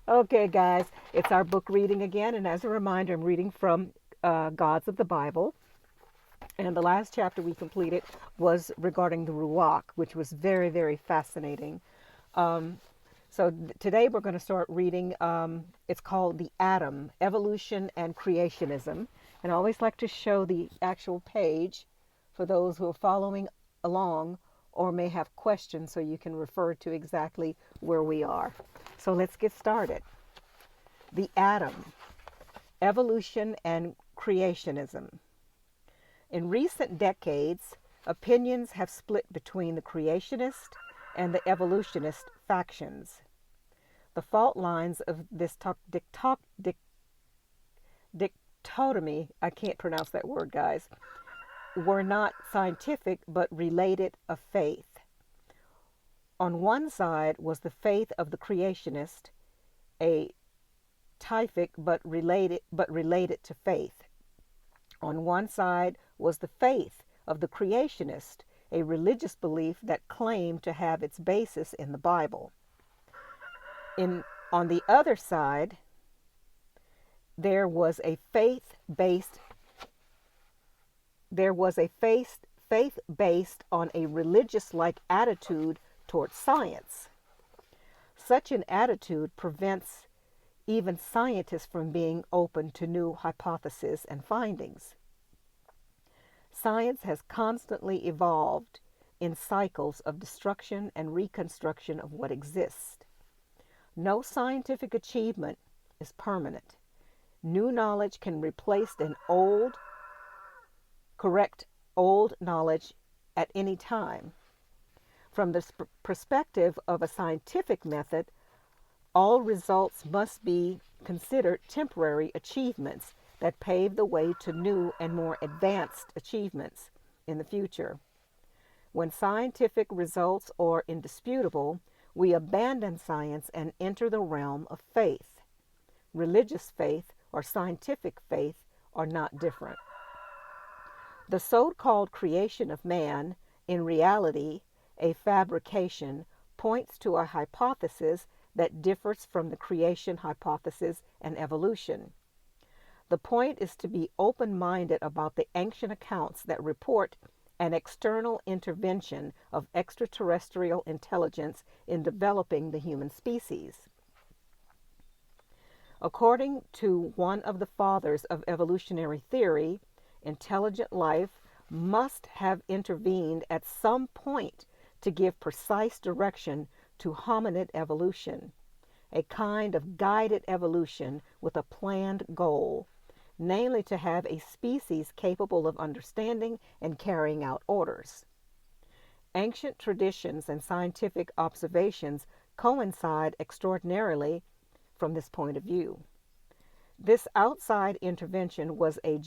Okay, guys, it's our book reading again. And as a reminder, I'm reading from Gods of the Bible. And the last chapter we completed was regarding the Ruach, which was very, very fascinating. Um, Today we're going to start reading, it's called The Atom, Evolution and Creationism. And I always like to show the actual page for those who are following along or may have questions so you can refer to exactly where we are. So let's get started. The Atom, Evolution and Creationism. In recent decades, opinions have split between the creationist and the evolutionist factions. The fault lines of this dichotomy, I can't pronounce that word, guys, were not scientific but related of faith. On one side was the faith of the creationist, a teific but related to faith. On one side was the faith of the creationist, a religious belief that claimed to have its basis in the Bible. In on the other side, there was a faith-based faith based on a religious-like attitude towards science. Such an attitude prevents even scientists from being open to new hypotheses and findings. Science has constantly evolved in cycles of destruction and reconstruction of what exists. No scientific achievement is permanent. New knowledge can replace an correct old knowledge at any time. From the perspective of a scientific method, all results must be considered temporary achievements that pave the way to new and more advanced achievements in the future. When scientific results are indisputable, we abandon science and enter the realm of faith. Religious faith or scientific faith are not different. The so called creation of man, in reality, a fabrication, points to a hypothesis that differs from the creation hypothesis and evolution. The point is to be open minded about the ancient accounts that report an external intervention of extraterrestrial intelligence in developing the human species. According to one of the fathers of evolutionary theory, intelligent life must have intervened at some point to give precise direction to hominid evolution, a kind of guided evolution with a planned goal, namely to have a species capable of understanding and carrying out orders. Ancient traditions and scientific observations coincide extraordinarily from this point of view. This outside intervention was a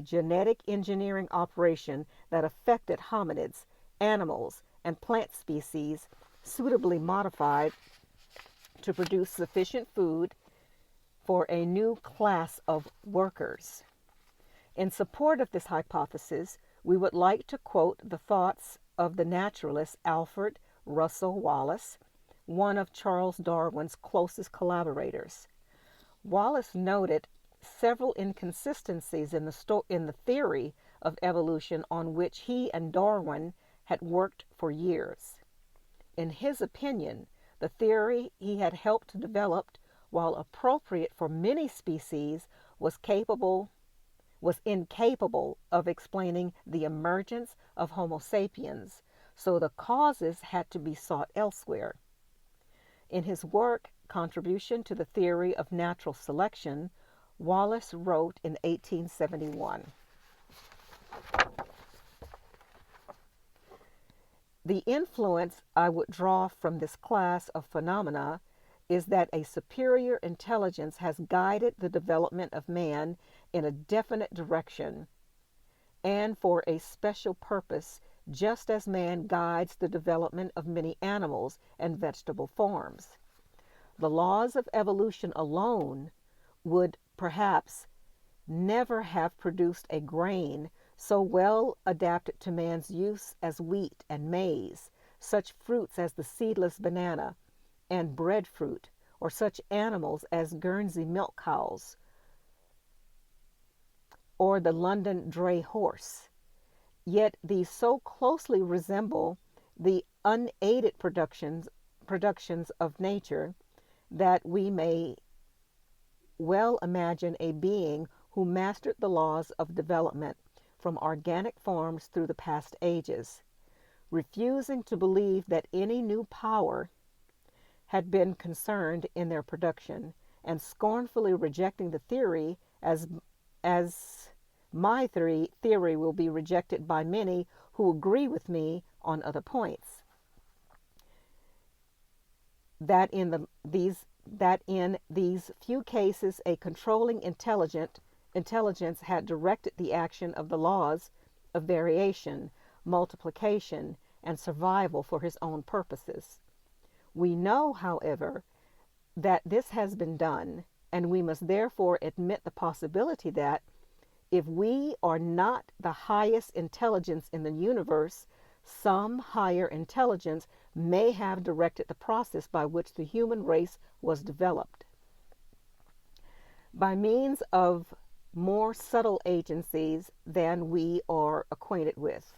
genetic engineering operation that affected hominids, animals, and plant species suitably modified to produce sufficient food for a new class of workers. In support of this hypothesis, we would like to quote the thoughts of the naturalist Alfred Russel Wallace, one of Charles Darwin's closest collaborators. Wallace noted several inconsistencies in the theory of evolution on which he and Darwin had worked for years. In his opinion, the theory he had helped develop, while appropriate for many species, was incapable of explaining the emergence of Homo sapiens, so the causes had to be sought elsewhere. In his work, Contribution to the Theory of Natural Selection, Wallace wrote in 1871, "The inference I would draw from this class of phenomena is that a superior intelligence has guided the development of man in a definite direction and for a special purpose, just as man guides the development of many animals and vegetable forms. The laws of evolution alone would perhaps never have produced a grain so well adapted to man's use as wheat and maize, such fruits as the seedless banana and breadfruit, or such animals as Guernsey milk cows or the London dray horse. Yet these so closely resemble the unaided productions of nature that we may well imagine a being who mastered the laws of development from organic forms through the past ages, refusing to believe that any new power had been concerned in their production, and scornfully rejecting the theory as my theory will be rejected by many who agree with me on other points. That in these few cases a controlling intelligence had directed the action of the laws of variation, multiplication, and survival for his own purposes. We know, however, that this has been done, and we must therefore admit the possibility that if we are not the highest intelligence in the universe, some higher intelligence may have directed the process by which the human race was developed. By means of more subtle agencies than we are acquainted with.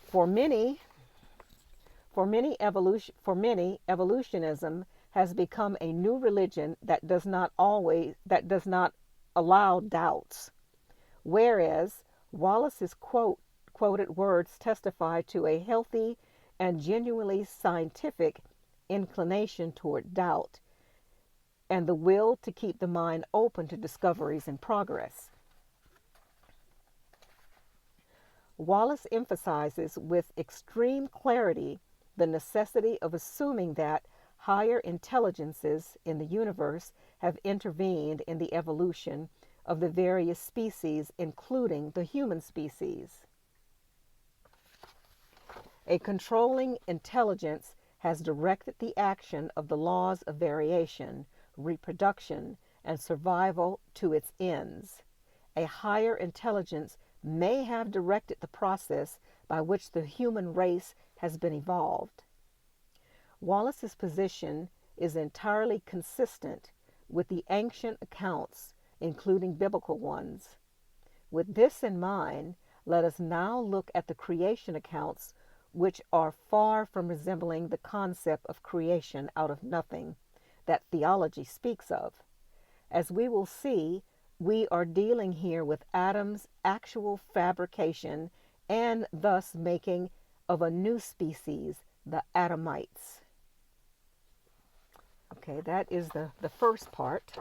For many, evolutionism has become a new religion that does not allow doubts. Whereas Wallace's quoted words testify to a healthy and genuinely scientific inclination toward doubt and the will to keep the mind open to discoveries in progress. Wallace emphasizes with extreme clarity the necessity of assuming that higher intelligences in the universe have intervened in the evolution of the various species, including the human species. A controlling intelligence has directed the action of the laws of variation, reproduction, and survival to its ends. A higher intelligence may have directed the process by which the human race has been evolved. Wallace's position is entirely consistent with the ancient accounts, including biblical ones. With this in mind, let us now look at the creation accounts, which are far from resembling the concept of creation out of nothing that theology speaks of. As we will see, we are dealing here with Adam's actual fabrication and thus making of a new species, the Adamites. Okay, that is the first part.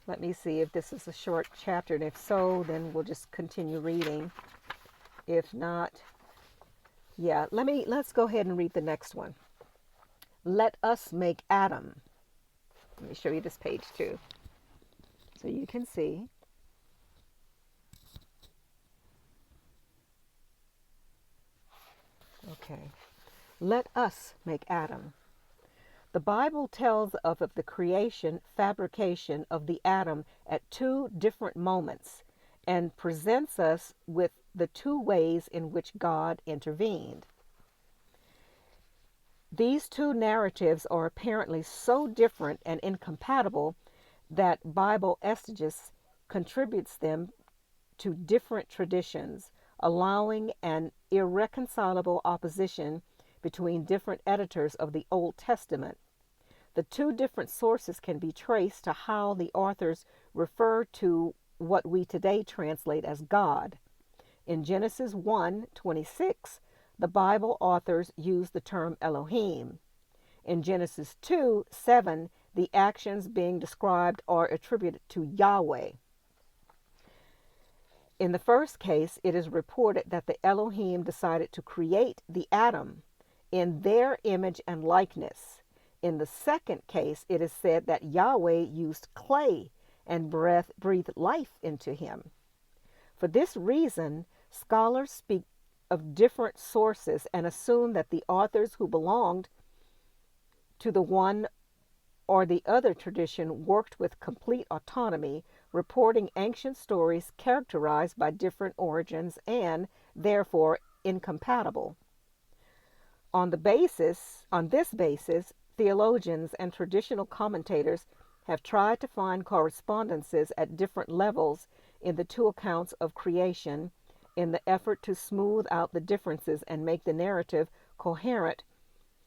Let me see if this is a short chapter, and if so, then we'll just continue reading. If not, yeah, let's go ahead and read the next one. Let us make Adam. Let me show you this page too, so you can see. Okay, let us make Adam. The Bible tells of the creation, fabrication of the atom at two different moments and presents us with the two ways in which God intervened. These two narratives are apparently so different and incompatible that Bible exegesis contributes them to different traditions, allowing an irreconcilable opposition between different editors of the Old Testament. The two different sources can be traced to how the authors refer to what we today translate as God. In Genesis 1:26, the Bible authors use the term Elohim. In Genesis 2:7, the actions being described are attributed to Yahweh. In the first case, it is reported that the Elohim decided to create the atom in their image and likeness. In the second case, it is said that Yahweh used clay and breathed life into him. For this reason, scholars speak of different sources and assume that the authors who belonged to the one or the other tradition worked with complete autonomy, reporting ancient stories characterized by different origins and, therefore, incompatible. On this basis, theologians and traditional commentators have tried to find correspondences at different levels in the two accounts of creation in the effort to smooth out the differences and make the narrative coherent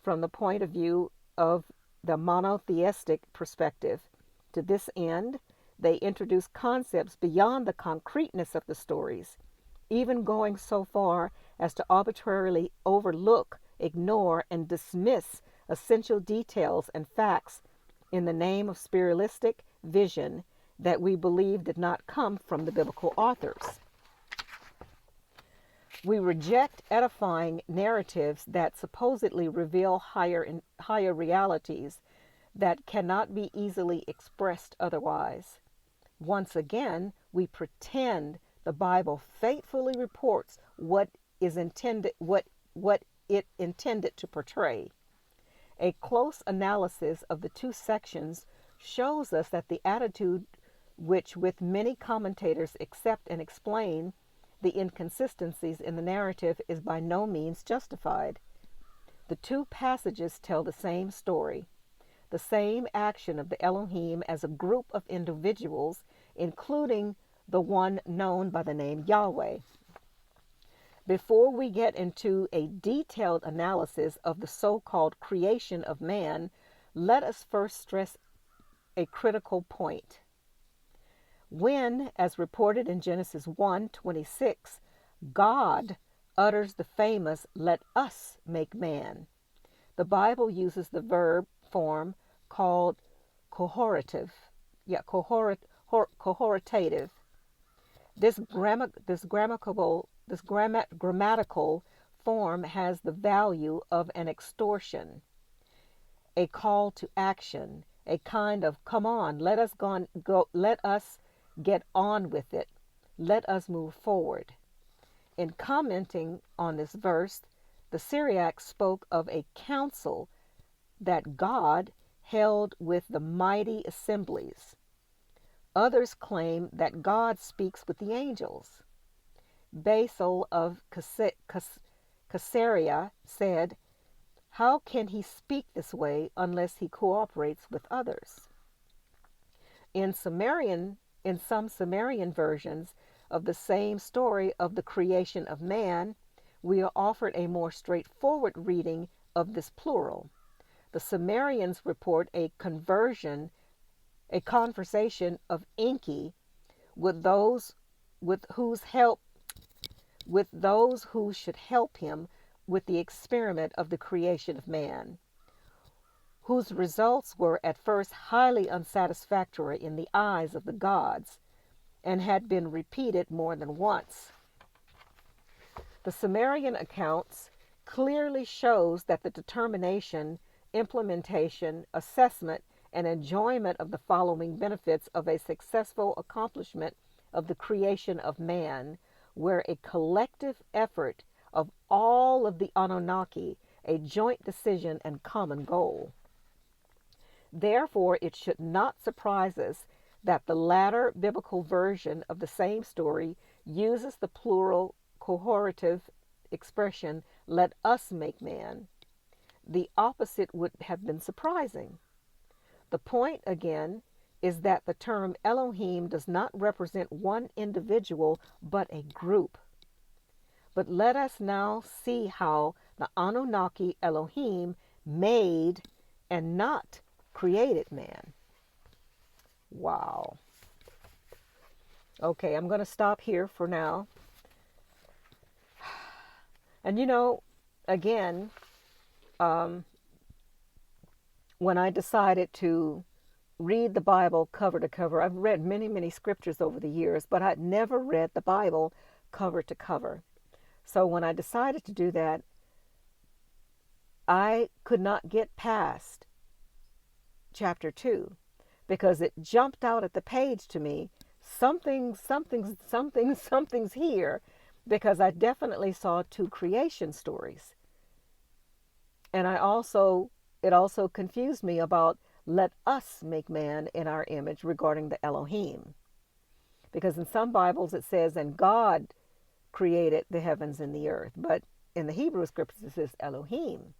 from the point of view of the monotheistic perspective. To this end, they introduce concepts beyond the concreteness of the stories, even going so far as to arbitrarily overlook, ignore, and dismiss essential details and facts in the name of spiritualistic vision that we believe did not come from the biblical authors. We reject edifying narratives that supposedly reveal higher realities that cannot be easily expressed otherwise. Once again, we pretend the Bible faithfully reports what it intended to portray. A close analysis of the two sections shows us that the attitude which with many commentators accept and explain the inconsistencies in the narrative is by no means justified. The two passages tell the same story, the same action of the Elohim as a group of individuals, including the one known by the name Yahweh. Before we get into a detailed analysis of the so-called creation of man, let us first stress a critical point. When, as reported in Genesis 1:26, God utters the famous, "Let us make man," the Bible uses the verb form called cohortative. Cohortative. This grammatical form has the value of an extortion, a call to action, a kind of "come on, let us get on with it, let us move forward." In commenting on this verse, the Syriac spoke of a council that God held with the mighty assemblies. Others claim that God speaks with the angels. Basil of Caesarea said, "How can he speak this way unless he cooperates with others?" In some Sumerian versions of the same story of the creation of man, we are offered a more straightforward reading of this plural. The Sumerians report a conversation of Enki with those who should help him with the experiment of the creation of man, whose results were at first highly unsatisfactory in the eyes of the gods and had been repeated more than once. The Sumerian accounts clearly shows that the determination, implementation, assessment, and enjoyment of the following benefits of a successful accomplishment of the creation of man were a collective effort of all of the Anunnaki, a joint decision and common goal. Therefore, it should not surprise us that the latter biblical version of the same story uses the plural cohortative expression, "let us make man." The opposite would have been surprising. The point, again, is that the term Elohim does not represent one individual, but a group. But let us now see how the Anunnaki Elohim made and not created man. Wow. Okay, I'm going to stop here for now. And again, when I decided to read the Bible cover to cover, I've read many, many scriptures over the years, but I'd never read the Bible cover to cover. So when I decided to do that, I could not get past chapter 2 because it jumped out at the page to me. Something's here, because I definitely saw two creation stories. And it also confused me about "let us make man in our image" regarding the Elohim. Because in some Bibles it says, "and God created the heavens and the earth." But in the Hebrew scriptures it says Elohim.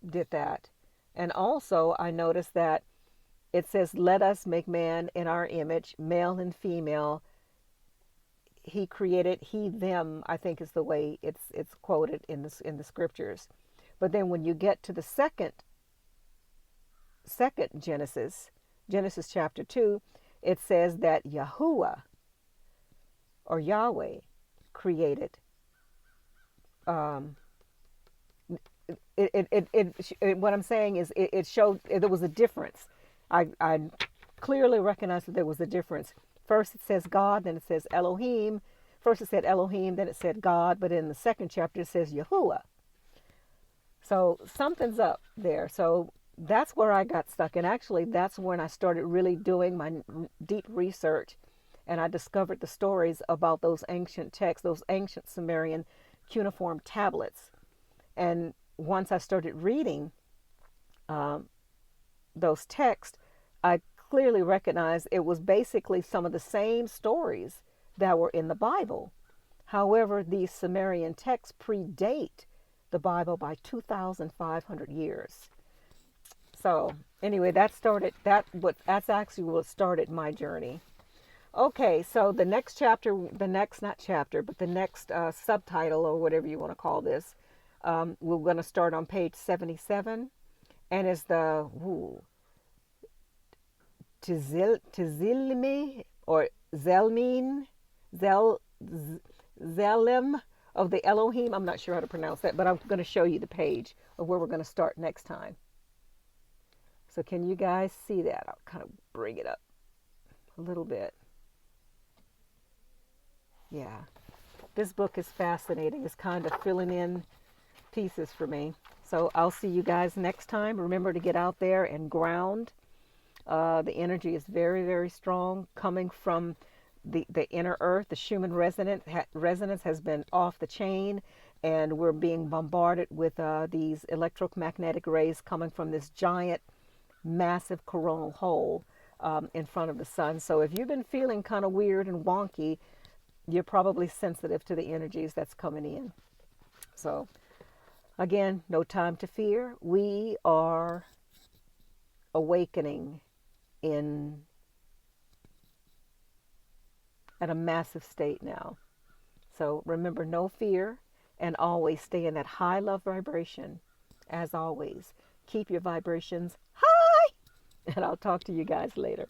did that. And also, I noticed that it says, "Let us make man in our image, male and female." He created he them. I think is the way it's quoted in the scriptures. But then when you get to the second Genesis chapter 2, it says that Yahuwah or Yahweh created. Um, what I'm saying is it showed there was a difference. I clearly recognized that there was a difference. First it says God, then it says Elohim. First it said Elohim, then it said God, but in the second chapter it says Yahuwah. So something's up there. So that's where I got stuck. And actually, that's when I started really doing my deep research. And I discovered the stories about those ancient texts, those ancient Sumerian cuneiform tablets. And once I started reading um, those texts, I clearly recognized it was basically some of the same stories that were in the Bible. However, these Sumerian texts predate the Bible by 2,500 years. So anyway, that's actually what started my journey. Okay, so the next chapter, the next not chapter, but the next subtitle or whatever you want to call this, we're going to start on page 77, and it's the Tizilmi or Zelmin, Zel, Zelim of the Elohim. I'm not sure how to pronounce that, but I'm going to show you the page of where we're going to start next time. So can you guys see that? I'll kind of bring it up a little bit. Yeah, this book is fascinating. It's kind of filling in pieces for me. So I'll see you guys next time. Remember to get out there and ground. The energy is very, very strong coming from the inner earth. The Schumann resonance has been off the chain, and we're being bombarded with these electromagnetic rays coming from this giant, massive coronal hole in front of the sun. So if you've been feeling kind of weird and wonky, you're probably sensitive to the energies that's coming in. So again, no time to fear. We are awakening in at a massive state now. So remember, no fear, and always stay in that high love vibration. As always, keep your vibrations high, and I'll talk to you guys later.